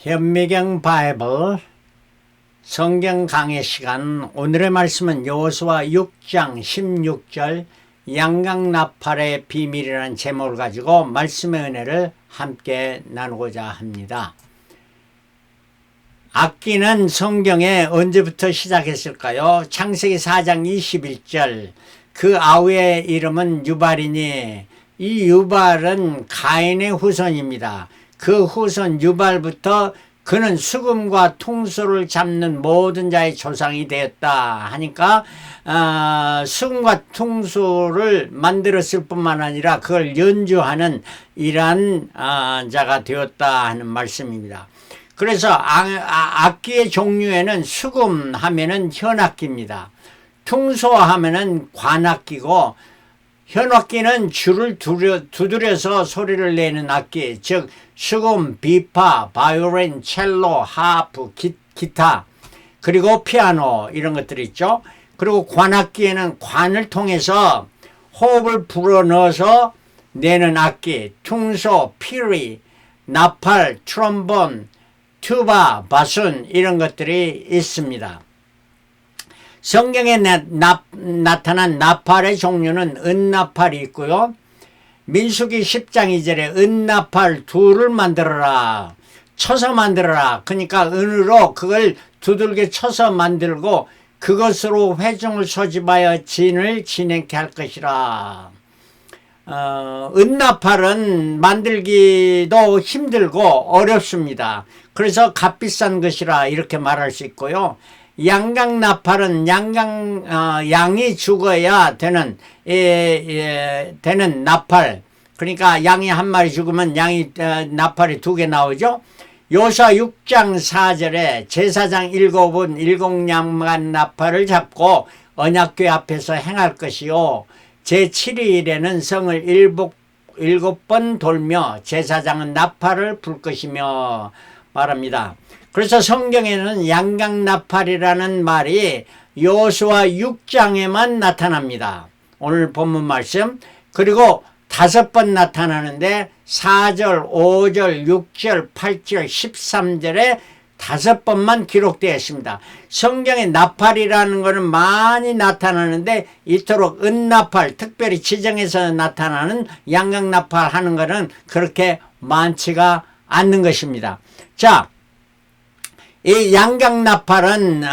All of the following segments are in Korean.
현미경 바이블 성경 강해 시간. 오늘의 말씀은 여호수아 6장 16절 양강나팔의 비밀이라는 제목을 가지고 말씀의 은혜를 함께 나누고자 합니다. 악기는 성경에 언제부터 시작했을까요? 창세기 4장 21절 그 아우의 이름은 유발이니 이 유발은 가인의 후손입니다. 그 후손 유발부터 그는 수금과 퉁소를 잡는 모든 자의 조상이 되었다 하니까 수금과 퉁소를 만들었을 뿐만 아니라 그걸 연주하는 이러한 자가 되었다 하는 말씀입니다. 그래서 악기의 종류에는 수금 하면은 현악기입니다. 퉁소 하면은 관악기고 현악기는 줄을 두드려서 소리를 내는 악기, 즉 수금, 비파, 바이올린, 첼로, 하프, 기타, 그리고 피아노 이런 것들이 있죠. 그리고 관악기에는 관을 통해서 호흡을 불어넣어서 내는 악기, 퉁소, 피리, 나팔, 트롬본, 튜바, 바순 이런 것들이 있습니다. 성경에 나타난 나팔의 종류는 은나팔이 있고요. 민수기 10장 2절에 은나팔 둘을 만들어라. 쳐서 만들어라. 그러니까 은으로 그걸 두들겨 쳐서 만들고 그것으로 회중을 소집하여 진을 진행케 할 것이라. 은나팔은 만들기도 힘들고 어렵습니다. 그래서 값비싼 것이라 이렇게 말할 수 있고요. 양강나팔은 양이 죽어야 되는 나팔. 그러니까 양이 한 마리 죽으면 나팔이 2개 나오죠. 여호수아 6장 4절에 제사장 7은 일곱양간 나팔을 잡고 언약궤 앞에서 행할 것이요 제7일에는 성을 7번 돌며 제사장은 나팔을 불 것이며 말합니다. 그래서 성경에는 양강나팔이라는 말이 여호수아 6장에만 나타납니다. 오늘 본문 말씀. 그리고 5번 나타나는데 4절, 5절, 6절, 8절, 13절에 5번만 기록되어 있습니다. 성경에 나팔이라는 것은 많이 나타나는데 이토록 은나팔, 특별히 지정해서 나타나는 양강나팔 하는 것은 그렇게 많지가 않는 것입니다. 자, 이 양강나팔은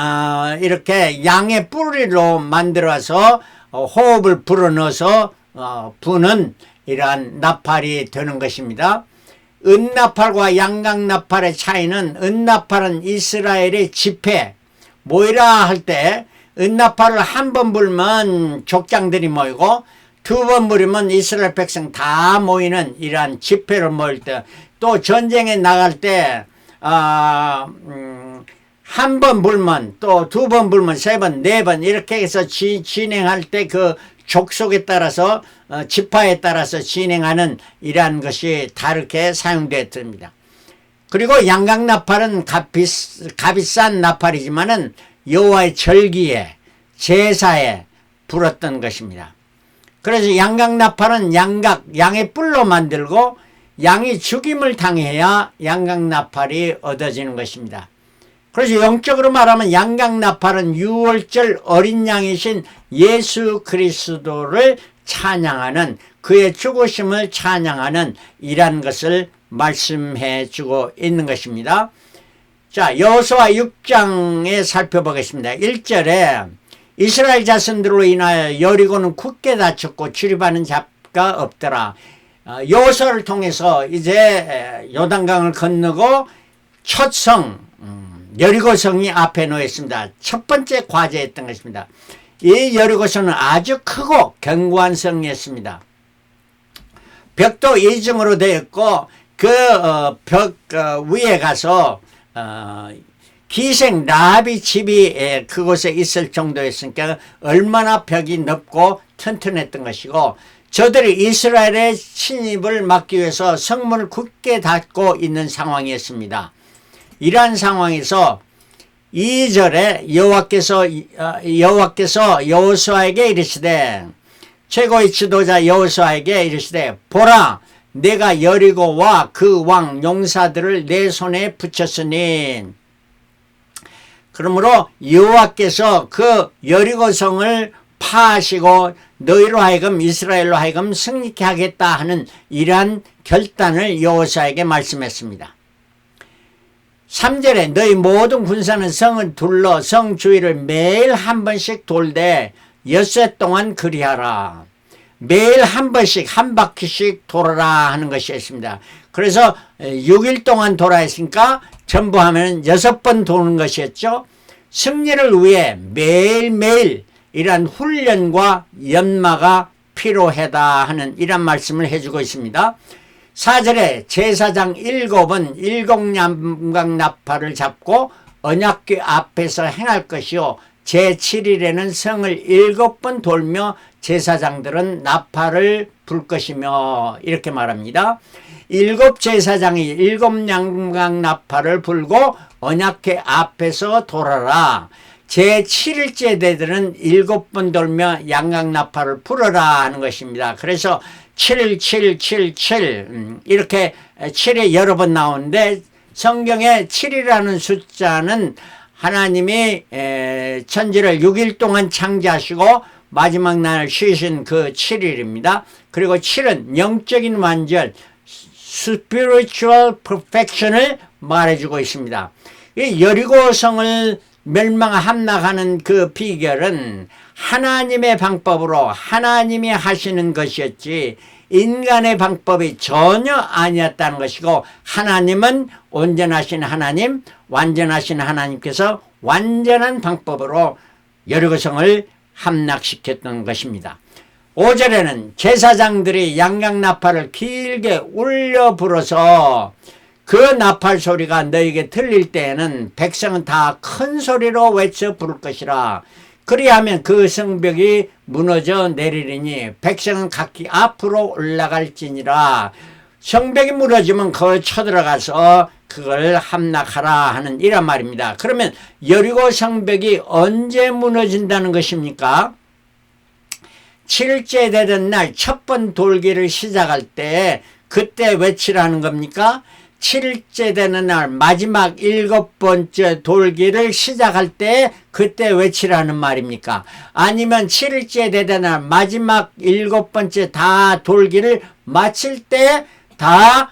이렇게 양의 뿌리로 만들어서 호흡을 불어넣어서 부는 이러한 나팔이 되는 것입니다. 은나팔과 양강나팔의 차이는 은나팔은 이스라엘의 집회 모이라 할 때 은나팔을 한 번 불면 족장들이 모이고 2번 불면 이스라엘 백성 다 모이는 이러한 집회를 모일 때, 또 전쟁에 나갈 때 한 번 불면 또 2번 불면 3번, 4번 이렇게 해서 진행할 때 그 족속에 따라서 지파에 따라서 진행하는 이러한 것이 다르게 사용되었습니다. 그리고 양강나팔은 값비싼 나팔이지만은 여호와의 절기에 제사에 불었던 것입니다. 그래서 양강나팔은 양의 뿔로 만들고 양이 죽임을 당해야 양강나팔이 얻어지는 것입니다. 그래서 영적으로 말하면 양강나팔은 유월절 어린 양이신 예수 그리스도를 찬양하는, 그의 죽으심을 찬양하는 이란 것을 말씀해 주고 있는 것입니다. 자, 여호수아 6장에 살펴보겠습니다. 1절에 이스라엘 자손들로 인하여 여리고는 굳게 닫혔고 출입하는 자가 없더라. 여호수아를 통해서 이제 요단강을 건너고 첫 성 여리고성이 앞에 놓였습니다. 첫 번째 과제였던 것입니다. 이 여리고성은 아주 크고 견고한 성이었습니다. 벽도 이중으로 되었고 그 벽 위에 가서 기생 라합의 집이 그곳에 있을 정도였으니까 얼마나 벽이 넓고 튼튼했던 것이고, 저들이 이스라엘의 침입을 막기 위해서 성문을 굳게 닫고 있는 상황이었습니다. 이러한 상황에서 2절에 여호와께서 여호수아에게 이르시되, 최고의 지도자 여호수아에게 이르시되, 보라, 내가 여리고와 그 왕 용사들을 내 손에 붙였으니. 그러므로 여호와께서 그 여리고성을 파하시고 너희로 하여금 이스라엘로 하여금 승리케 하겠다 하는 이러한 결단을 여호사에게 말씀했습니다. 3절에 너희 모든 군사는 성을 둘러 성 주위를 매일 한 번씩 돌되 엿새 동안 그리하라. 매일 한 번씩 한 바퀴씩 돌아라 하는 것이었습니다. 그래서 6일 동안 돌아 했으니까 전부 하면 6번 도는 것이었죠. 승리를 위해 매일매일 이러한 훈련과 연마가 필요하다 하는 이런 말씀을 해주고 있습니다. 4절에 제사장 7은 일곡양각 잡고 언약궤 앞에서 행할 것이요 제7일에는 성을 7번 돌며 제사장들은 나팔을 불 것이며 이렇게 말합니다. 7 제사장이 7양각 불고 언약궤 앞에서 돌아라. 제7일째 되들은 7번 돌며 양각나팔을 불어라 하는 것입니다. 그래서 7, 7, 7, 7 이렇게 7에 여러 번 나오는데 성경에 7이라는 숫자는 하나님이 천지를 6일 동안 창조하시고 마지막 날 쉬신 그 7일입니다. 그리고 7은 영적인 완전 spiritual perfection을 말해주고 있습니다. 이 여리고성을 함락하는 그 비결은 하나님의 방법으로 하나님이 하시는 것이었지 인간의 방법이 전혀 아니었다는 것이고 하나님은 온전하신 하나님, 완전하신 하나님께서 완전한 방법으로 여리고성을 함락시켰던 것입니다. 5절에는 제사장들이 양각나팔을 길게 울려 불어서 그 나팔 소리가 너에게 들릴 때에는 백성은 다 큰 소리로 외쳐 부를 것이라. 그리하면 그 성벽이 무너져 내리리니 백성은 각기 앞으로 올라갈지니라. 성벽이 무너지면 그걸 쳐들어가서 그걸 함락하라 하는 이런 말입니다. 그러면 여리고 성벽이 언제 무너진다는 것입니까? 7일째 되던 날 첫 번 돌기를 시작할 때 그때 외치라는 겁니까? 7일째 되는 날 마지막 7번째 돌기를 시작할 때 그때 외치라는 말입니까? 아니면 7일째 되는 날 마지막 7번째 다 돌기를 마칠 때 다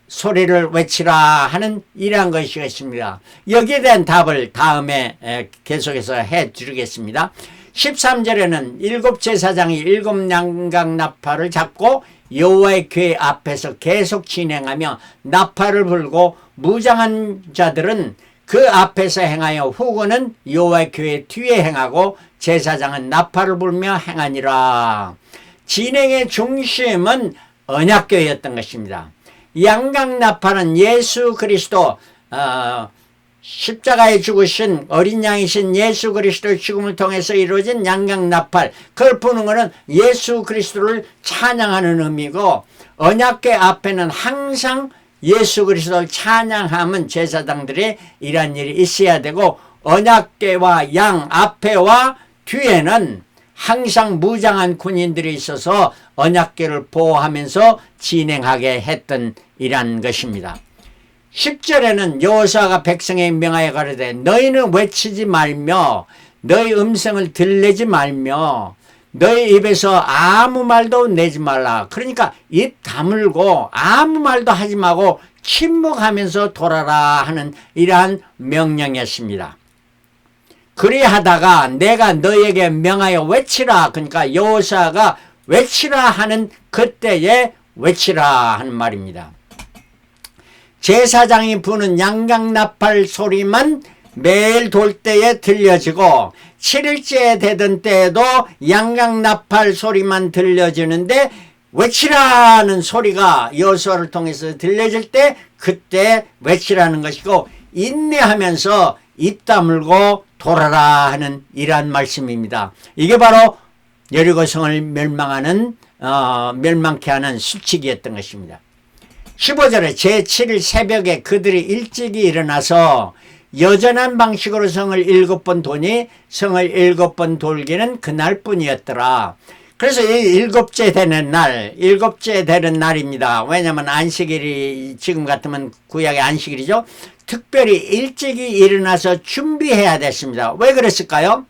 소리를 외치라 하는 이러한 것이겠습니다. 여기에 대한 답을 다음에 계속해서 해드리겠습니다. 13절에는 7 제사장이 7 양각나팔을 잡고 여호와의 궤 앞에서 계속 진행하며 나팔을 불고 무장한 자들은 그 앞에서 행하여 후군은 여호와의 궤 뒤에 행하고 제사장은 나팔을 불며 행하니라. 진행의 중심은 언약궤였던 것입니다. 양각나팔은 예수 그리스도 십자가에 죽으신 어린 양이신 예수 그리스도의 죽음을 통해서 이루어진 양각나팔, 그걸 부는 것은 예수 그리스도를 찬양하는 의미고 언약궤 앞에는 항상 예수 그리스도를 찬양하면 제사장들이 이런 일이 있어야 되고 언약궤와 양 앞에와 뒤에는 항상 무장한 군인들이 있어서 언약궤를 보호하면서 진행하게 했던 이란 것입니다. 10절에는 여호수아가 백성에 명하여 가로되 너희는 외치지 말며 너희 음성을 들내지 말며 너희 입에서 아무 말도 내지 말라. 그러니까 입 다물고 아무 말도 하지 말고 침묵하면서 돌아라 하는 이러한 명령이었습니다. 그리하다가 내가 너희에게 명하여 외치라. 그러니까 여호수아가 외치라 하는 그때에 외치라 하는 말입니다. 제사장이 부는 양각나팔 소리만 매일 돌 때에 들려지고 7일째 되던 때에도 양각나팔 소리만 들려지는데 외치라는 소리가 여호수아를 통해서 들려질 때 그때 외치라는 것이고 인내하면서 입 다물고 돌아라 하는 이러한 말씀입니다. 이게 바로 여리고성을 멸망케 하는 수칙이었던 것입니다. 15절에 제7일 새벽에 그들이 일찍이 일어나서 여전한 방식으로 성을 7번 도니 성을 7번 돌기는 그날뿐이었더라. 그래서 이 일곱째 되는 날입니다. 왜냐하면 안식일이 지금 같으면 구약의 안식일이죠. 특별히 일찍이 일어나서 준비해야 됐습니다. 왜 그랬을까요?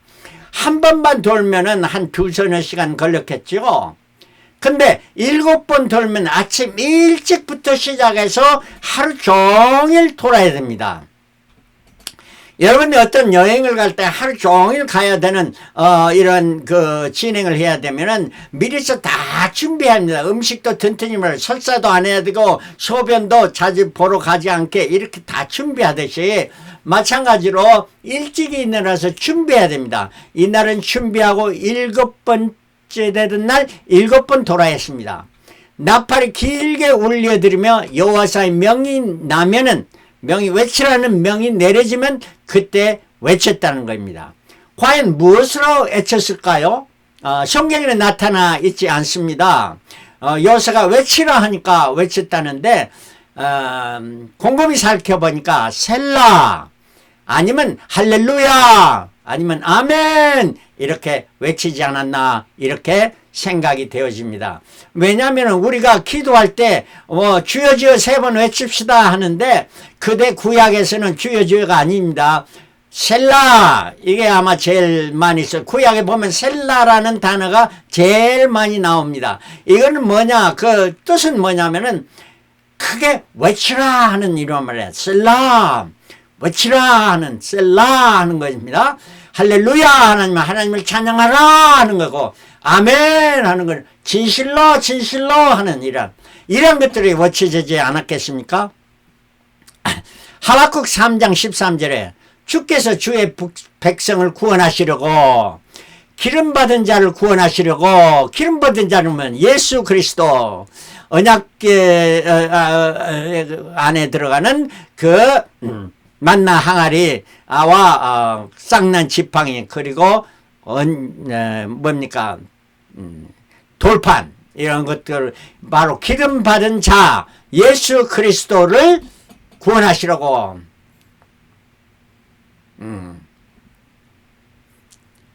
한 번만 돌면은 한 두서너 시간 걸렸겠죠. 근데 7번 돌면 아침 일찍부터 시작해서 하루 종일 돌아야 됩니다. 여러분이 어떤 여행을 갈 때 하루 종일 가야 되는 이런 그 진행을 해야 되면은 미리서 다 준비합니다. 음식도 튼튼히 말해 설사도 안 해야 되고 소변도 자주 보러 가지 않게 이렇게 다 준비하듯이 마찬가지로 일찍이 일어나서 준비해야 됩니다. 이날은 준비하고 7번째 되는 날 7번 돌아야 했습니다. 나팔이 길게 울려드리며 여호와의 명이 나면은 명이 외치라는 명이 내려지면 그때 외쳤다는 겁니다. 과연 무엇으로 외쳤을까요? 성경에는 나타나 있지 않습니다. 여호사가 외치라 하니까 외쳤다는데 곰곰이 살펴보니까 셀라 아니면 할렐루야 아니면 아멘 이렇게 외치지 않았나 이렇게 생각이 되어집니다. 왜냐하면 우리가 기도할 때 주여 주여 3번 외칩시다 하는데 그대 구약에서는 주여 주여가 아닙니다. 셀라 이게 아마 제일 많이 써요. 구약에 보면 셀라라는 단어가 제일 많이 나옵니다. 이거는 뭐냐 그 뜻은 뭐냐면은 크게 외치라 하는 이런 말이에요. 셀라 외치라 하는 셀라 하는 것입니다. 할렐루야 하나님을 찬양하라 하는 거고 아멘 하는 건 진실로 진실로 하는 이런 것들이 외쳐지지 않았겠습니까? 하박국 3장 13절에 주께서 주의 백성을 구원하시려고 기름받은 자를 구원하시려고 기름받은 자는 예수 그리스도 언약 안에 들어가는 그 만나 항아리와 쌍난 지팡이 그리고 뭡니까 돌판 이런 것들 바로 기름 받은 자 예수 그리스도를 구원하시라고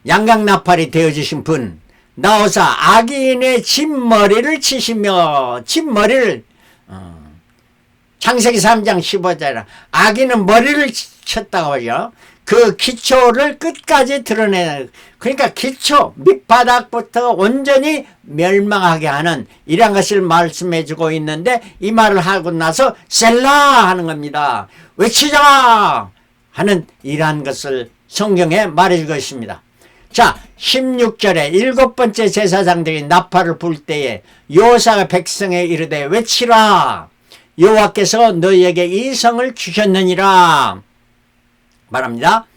양강나팔이 되어주신 분 나오사 악인의 집머리를 치시며 집머리를 창세기 3장 15절에 악인은 머리를 쳤다고 하죠. 그 기초를 끝까지 드러내 그러니까 기초 밑바닥부터 온전히 멸망하게 하는 이런 것을 말씀해 주고 있는데 이 말을 하고 나서 셀라 하는 겁니다. 외치자 하는 이러한 것을 성경에 말해주고 있습니다. 자 16절에 7번째 제사장들이 나팔을 불 때에 여호사가 백성에 이르되 외치라 여호와께서 너희에게 이 성을 주셨느니라 말합니다.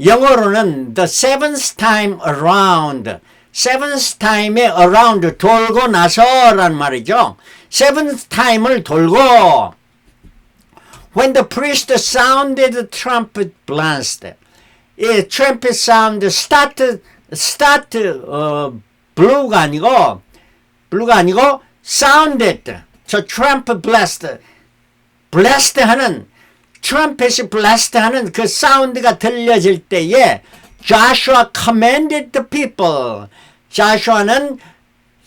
영어로는 the seventh time around seventh time에 around 돌고 나서라는 말이죠. seventh time을 돌고 when the priest sounded the trumpet blast 이 trumpet sound start blue가 아니고 sounded 저 trumpet blast 하는 트럼펫이 블라스트 하는 그 사운드가 들려질 때에 Joshua commanded the people 자슈아는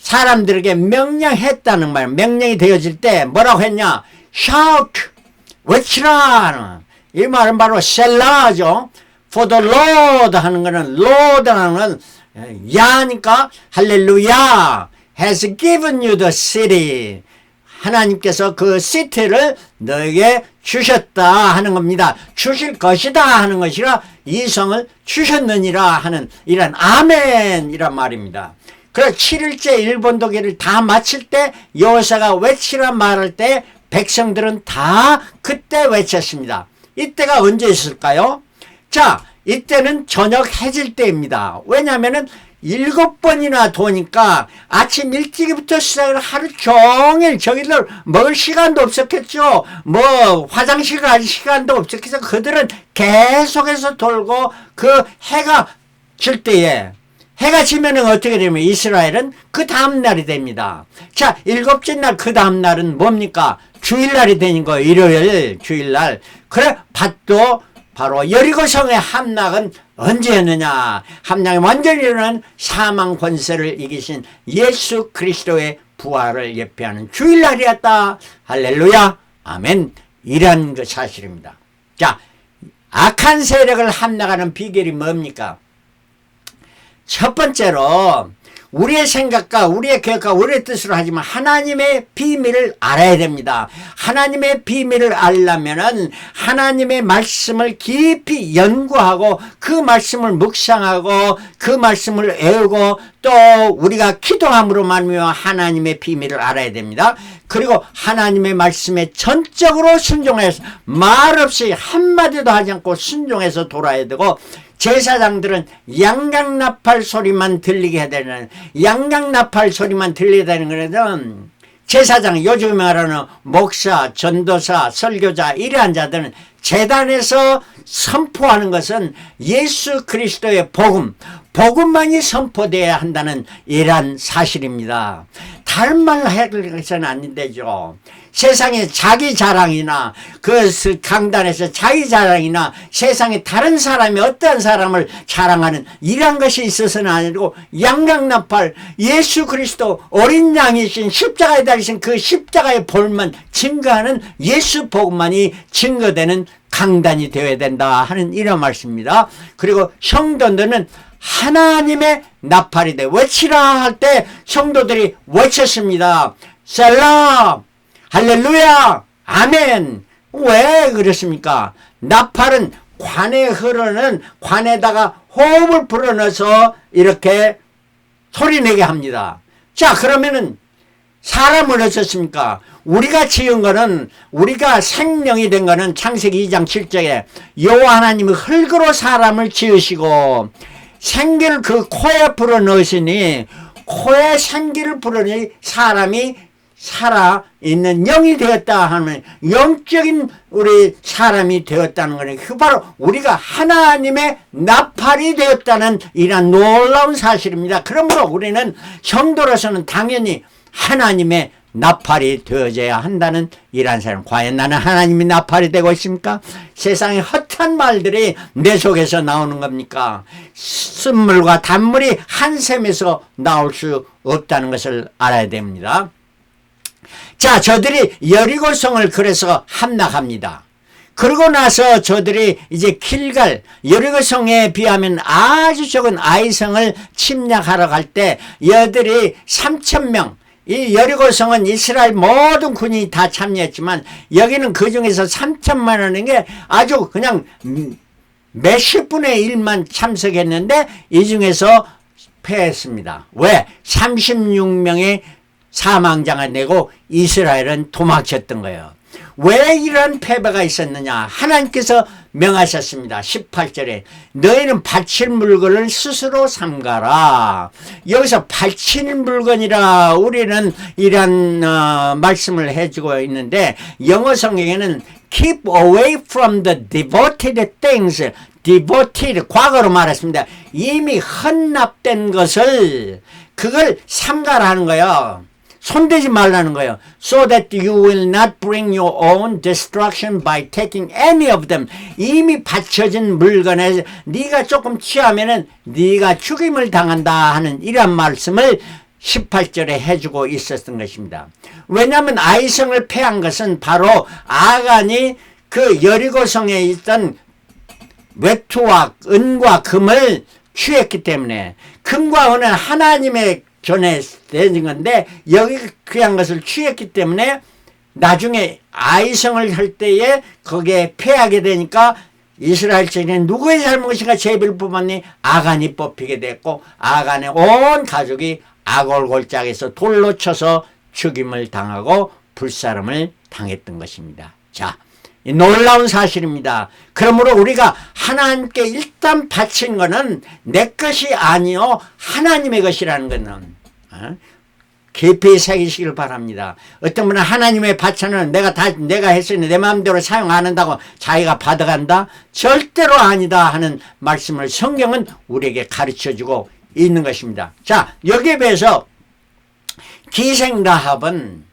사람들에게 명령했다는 말 명령이 되어질 때 뭐라고 했냐 shout 외치라 이 말은 바로 셀라죠. for the Lord 하는 거는 Lord 하는 건 야니까 할렐루야 has given you the city 하나님께서 그 시티를 너에게 주셨다 하는 겁니다. 주실 것이다 하는 것이라 이 성을 주셨느니라 하는 이런 아멘 이란 말입니다. 그래서 7일째 일본도기를 다 마칠 때 여호사가 외치라 말할 때 백성들은 다 그때 외쳤습니다. 이때가 언제 있을까요? 자, 이때는 저녁 해질 때입니다. 왜냐하면은 7번이나 도니까 아침 일찍부터 시작을 하루 종일 저기들 먹을 시간도 없었겠죠. 뭐 화장실 갈 시간도 없었겠죠. 그들은 계속해서 돌고 그 해가 질 때에 해가 지면은 어떻게 되면 이스라엘은 그 다음날이 됩니다. 자, 7째 날 그 다음날은 뭡니까? 주일날이 되는 거예요. 일요일 주일날. 그래 밭도 바로 여리고성의 함락은 언제였느냐? 함량의 완전히는 사망 권세를 이기신 예수 그리스도의 부활을 예표하는 주일날이었다. 할렐루야. 아멘. 이런 그 사실입니다. 자, 악한 세력을 함락하는 비결이 뭡니까? 첫 번째로 우리의 생각과 우리의 계획과 우리의 뜻으로 하지만 하나님의 비밀을 알아야 됩니다. 하나님의 비밀을 알려면은 하나님의 말씀을 깊이 연구하고 그 말씀을 묵상하고 그 말씀을 외우고 또 우리가 기도함으로 말미암아 하나님의 비밀을 알아야 됩니다. 그리고 하나님의 말씀에 전적으로 순종해서 말없이 한마디도 하지 않고 순종해서 돌아야 되고, 제사장들은 양강나팔 소리만 들리게 해야 되는, 양강나팔 소리만 들리게 되는 거는 제사장, 요즘 말하는 목사, 전도사, 설교자 이러한 자들은 제단에서 선포하는 것은 예수 그리스도의 복음만이 선포되어야 한다는 이러한 사실입니다. 다른 말로 해서는 안 되죠. 세상에 자기 자랑이나 그 강단에서 자기 자랑이나 세상에 다른 사람이 어떤 사람을 자랑하는 이런 것이 있어서는 아니고, 양강나팔 예수 그리스도 어린 양이신 십자가에 달리신 그 십자가의 볼만 증거하는 예수 복음만이 증거되는 강단이 되어야 된다 하는 이런 말씀입니다. 그리고 성도들은 하나님의 나팔이 돼 외치라 할 때 성도들이 외쳤습니다. 셀라, 할렐루야, 아멘. 왜 그렇습니까? 나팔은 관에 흐르는, 관에다가 호흡을 불어넣어서 이렇게 소리내게 합니다. 자, 그러면은 사람을 어쩌습니까? 우리가 지은 거는, 우리가 생명이 된 거는 창세기 2장 7절에 여호와 하나님이 흙으로 사람을 지으시고 생기를 그 코에 불어넣으시니, 코에 생기를 불어넣으니 사람이 살아있는 영이 되었다 하면 영적인 우리 사람이 되었다는 거는 그 바로 우리가 하나님의 나팔이 되었다는 이런 놀라운 사실입니다. 그러므로 우리는 성도로서는 당연히 하나님의 나팔이 되어져야 한다는 이러한 사람. 과연 나는 하나님의 나팔이 되고 있습니까? 세상에 헛한 말들이 내 속에서 나오는 겁니까? 쓴물과 단물이 한 샘에서 나올 수 없다는 것을 알아야 됩니다. 자, 저들이 여리고성을 그래서 함락합니다. 그러고 나서 저들이 이제 길갈, 여리고성에 비하면 아주 적은 아이성을 침략하러 갈 때 여들이 3,000명, 이 여리고성은 이스라엘 모든 군인이 다 참여했지만 여기는 그 중에서 3천만 원인 게 아주 그냥 몇십 분의 1만 참석했는데 이 중에서 패했습니다. 왜? 36명의 사망자가 내고 이스라엘은 도망쳤던 거예요. 왜 이런 패배가 있었느냐? 하나님께서 명하셨습니다. 18절에 너희는 바칠 물건을 스스로 삼가라. 여기서 바칠 물건이라 우리는 이런 말씀을 해주고 있는데, 영어 성경에는 keep away from the devoted things, devoted 과거로 말했습니다. 이미 헌납된 것을 그걸 삼가라는 거예요. 손대지 말라는 거예요. So that you will not bring your own destruction by taking any of them. 이미 바쳐진 물건에 네가 조금 취하면은 네가 죽임을 당한다 하는 이런 말씀을 18절에 해주고 있었던 것입니다. 왜냐하면 아이성을 패한 것은 바로 아간이 그 여리고성에 있던 외투와 은과 금을 취했기 때문에, 금과 은은 하나님의 전에 되는 건데 여기 귀한 것을 취했기 때문에 나중에 아이성을 할 때에 거기에 패하게 되니까 이스라엘 전에 누구의 잘못인가 제비를 뽑았니? 아간이 뽑히게 됐고 아간의 온 가족이 아골골짝에서 돌로 쳐서 죽임을 당하고 불사름을 당했던 것입니다. 자, 이 놀라운 사실입니다. 그러므로 우리가 하나님께 일단 바친 것은 내 것이 아니요 하나님의 것이라는 것은 깊이 새기시길 바랍니다. 어떤 분은 하나님의 바쳐는 내가 했으니 내 마음대로 사용 안 한다고 자기가 받아간다? 절대로 아니다 하는 말씀을 성경은 우리에게 가르쳐주고 있는 것입니다. 자, 여기에 비해서 기생라합은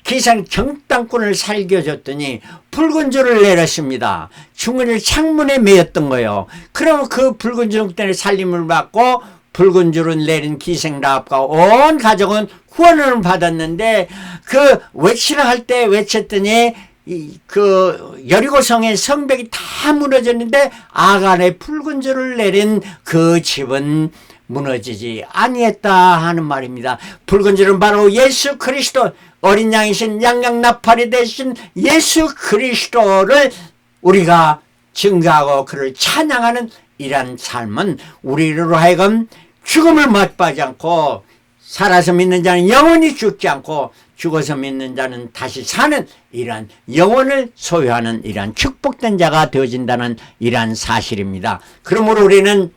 기생 정탐꾼을 살겨줬더니 붉은 줄을 내렸습니다. 중간에 창문에 매였던 거예요. 그럼 그 붉은 줄 때문에 살림을 받고 붉은 줄을 내린 기생 라합과 온 가족은 구원을 받았는데, 그 외치라 할 때 외쳤더니 그 여리고성의 성벽이 다 무너졌는데 아간의 붉은 줄을 내린 그 집은 무너지지 아니했다 하는 말입니다. 붉은 줄은 바로 예수 그리스도, 어린 양이신 양양나팔이 되신 예수 그리스도를 우리가 증거하고 그를 찬양하는 이러한 삶은 우리로 하여금 죽음을 맛보지 않고, 살아서 믿는 자는 영원히 죽지 않고 죽어서 믿는 자는 다시 사는 이러한 영혼을 소유하는 이러한 축복된 자가 되어진다는 이러한 사실입니다. 그러므로 우리는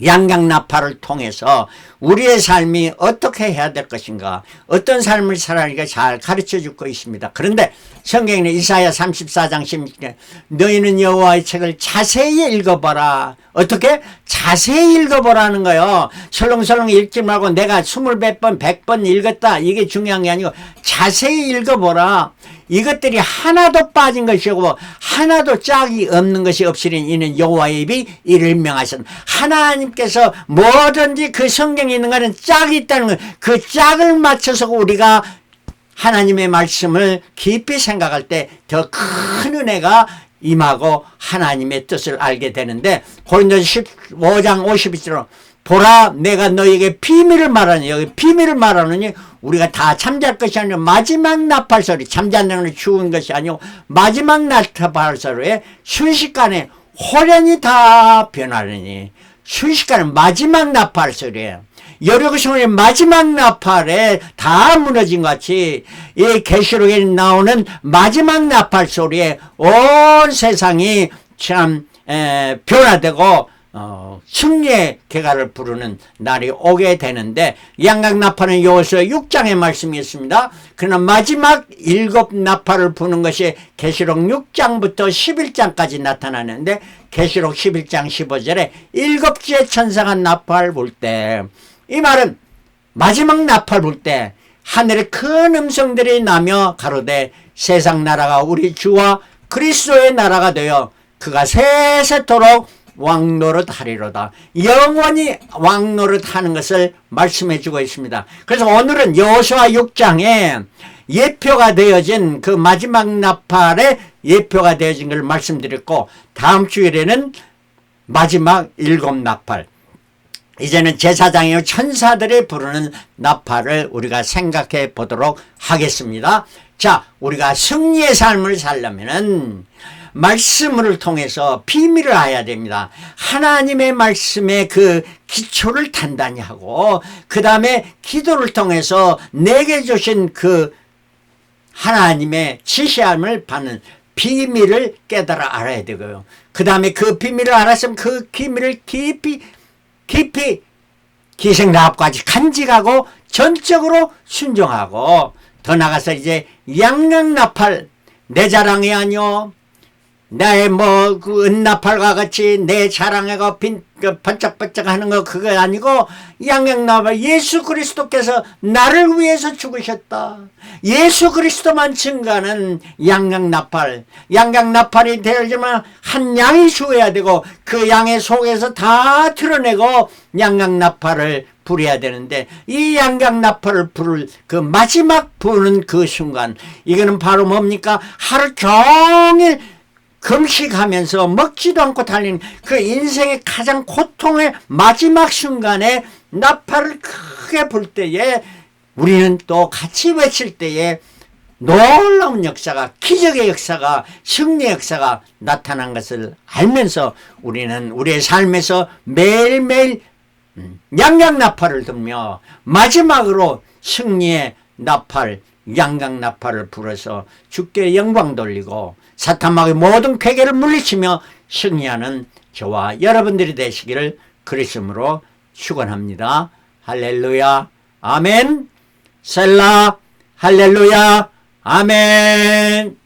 양강나팔을 통해서 우리의 삶이 어떻게 해야 될 것인가, 어떤 삶을 살아가니까 잘 가르쳐주고 있습니다. 그런데 성경에는 이사야 34장 16절, 너희는 여호와의 책을 자세히 읽어보라. 어떻게? 자세히 읽어보라는 거예요. 설렁설렁 읽지 말고 내가 20번 100번 읽었다, 이게 중요한 게 아니고 자세히 읽어보라. 이것들이 하나도 빠진 것이고 하나도 짝이 없는 것이 없으리니 이는 여호와의 입이 이를 명하셨다. 하나님께서 뭐든지 그 성경에 있는 거는 짝이 있다는 거예요. 그 짝을 맞춰서 우리가 하나님의 말씀을 깊이 생각할 때 더 큰 은혜가 임하고 하나님의 뜻을 알게 되는데, 고린도서 15장 52절로 보라 내가 너에게 비밀을 말하니, 여기 비밀을 말하느니 우리가 다 잠잘 것이 아니고 마지막 나팔 소리, 잠자는 건 죽은 것이 아니고 마지막 나팔 소리에 순식간에 호련이 다 변하느니, 순식간에 마지막 나팔 소리예요. 여리고성의 마지막 나팔에 다 무너진 것 같이 이 계시록에 나오는 마지막 나팔 소리에 온 세상이 참 변화되고 승리의 개가를 부르는 날이 오게 되는데, 양강나팔은 여호수아 6장의 말씀이 있습니다. 그러나 마지막 7 나팔을 부는 것이 계시록 6장부터 11장까지 나타나는데, 계시록 11장 15절에 7지의 천사가 나팔 불 때, 이 말은 마지막 나팔 불 때 하늘에 큰 음성들이 나며 가로되 세상 나라가 우리 주와 그리스도의 나라가 되어 그가 세세토록 왕노릇하리로다. 영원히 왕노릇하는 것을 말씀해 주고 있습니다. 그래서 오늘은 여호수아 6장에 예표가 되어진 그 마지막 나팔의 예표가 되어진 걸 말씀드렸고, 다음 주일에는 마지막 7 나팔, 이제는 제사장이요 천사들이 부르는 나팔을 우리가 생각해 보도록 하겠습니다. 자, 우리가 승리의 삶을 살려면은 말씀을 통해서 비밀을 알아야 됩니다. 하나님의 말씀의 그 기초를 단단히 하고, 그 다음에 기도를 통해서 내게 주신 그 하나님의 지시함을 받는 비밀을 깨달아 알아야 되고요. 그 다음에 그 비밀을 알았으면 그 비밀을 깊이 기생 라합까지 간직하고 전적으로 순종하고, 더 나가서 이제 양양나팔, 내 자랑이 아니오, 나의 그 은나팔과 같이 내 자랑해가 번쩍번쩍 하는 거 그거 아니고, 양양나팔, 예수 그리스도께서 나를 위해서 죽으셨다, 예수 그리스도만 증거하는 양양나팔. 양양나팔이 되려면 한 양이 죽어야 되고 그 양의 속에서 다 드러내고 양양나팔을 부려야 되는데, 이 양양나팔을 부를 그 마지막 부는 그 순간, 이거는 바로 뭡니까? 하루 종일 금식하면서 먹지도 않고 달리는 그 인생의 가장 고통의 마지막 순간에 나팔을 크게 불 때에 우리는 또 같이 외칠 때에 놀라운 역사가, 기적의 역사가, 승리의 역사가 나타난 것을 알면서 우리는 우리의 삶에서 매일매일 양양나팔을 들며 마지막으로 승리의 나팔, 양강나팔을 불어서 주께 영광 돌리고 사탄마귀의 모든 괴계를 물리치며 승리하는 저와 여러분들이 되시기를 그리스도로 축원합니다. 할렐루야, 아멘. 셀라, 할렐루야, 아멘.